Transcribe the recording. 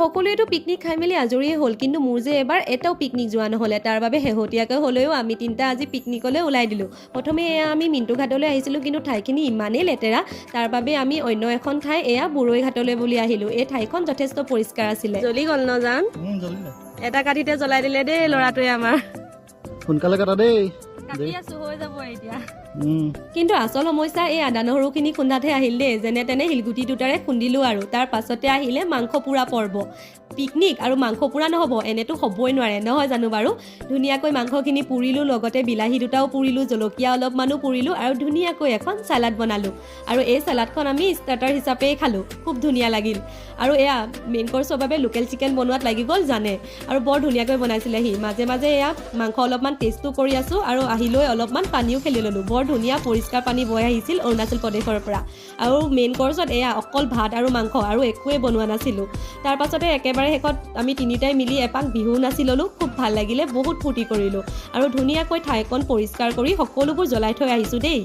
সকলোৱেতো picnic খাই মেলি আজৰিয়ে হ'ল, কিন্তু মোৰ যে এবাৰ এটাও পিকনিক যোৱা নহ'লে। তাৰ বাবে শেহতীয়াকৈ হ'লেও আমি তিনিটা আজি পিকনিকলৈ ওলাই দিলোঁ। প্ৰথমে এয়া আমি মিণ্টু ঘাটলৈ আহিছিলোঁ, কিন্তু ঠাইখিনি ইমানেই লেতেৰা, তাৰ বাবে আমি অন্য এখন ঠাই এয়া বুৰৈ ঘাটলৈ বুলি আহিলোঁ। এই ঠাইখন যথেষ্ট পৰিষ্কাৰ আছিলে। জ্বলি গ'ল ন জান? এটা কাঠিতে জ্বলাই দিলে দেই ল'ৰাটোৱে আমাৰ। সোনকালে কাটা দেই। কাটি আছোঁ, হৈ যাব এতিয়া। কিন্তু আচল সমস্যা এই আদা নহৰুখিনি খুন্দাতহে আহিল দেই। যেনে তেনে শিলগুটি দুটাৰে খুন্দিলোঁ আৰু তাৰ পাছতে আহিলে মাংস পোৰা পৰ্ব। পিকনিক আৰু মাংস পোৰা নহ'ব এনেতো হ'বই নোৱাৰে, নহয় জানো বাৰু? ধুনীয়াকৈ মাংসখিনি পুৰিলোঁ, লগতে বিলাহী দুটাও পুৰিলোঁ, জলকীয়া অলপমানো পুৰিলোঁ আৰু ধুনীয়াকৈ এখন চালাড বনালোঁ। আৰু এই চালাডখন আমি ষ্টাৰ্টাৰ হিচাপেই খালোঁ, খুব ধুনীয়া লাগিল। আৰু এয়া মেইন কৰ্চৰ বাবে লোকেল চিকেন বনোৱাত লাগি গ'ল জানে, আৰু বৰ ধুনীয়াকৈ বনাইছিলে সি। মাজে মাজে এয়া মাংস অলপমান টেষ্টো কৰি আছোঁ আৰু আহিলৈ অলপমান পানীও খেলি ল'লোঁ। বৰ ধুনীয়া পৰিষ্কাৰ পানী বৈ আহিছিল অৰুণাচল প্ৰদেশৰ পৰা। আৰু মেইন কৰ্চত এয়া অকল ভাত আৰু মাংস আৰু একোৱেই বনোৱা নাছিলোঁ। তাৰ পাছতে একেবাৰে শেষত আমি তিনিটাই মিলি এপাক বিহু নাচি ল'লোঁ। খুব ভাল লাগিলে, বহুত ফূৰ্তি কৰিলোঁ আৰু ধুনীয়াকৈ ঠাইখন পৰিষ্কাৰ কৰি সকলোবোৰ জ্বলাই থৈ আহিছোঁ দেই।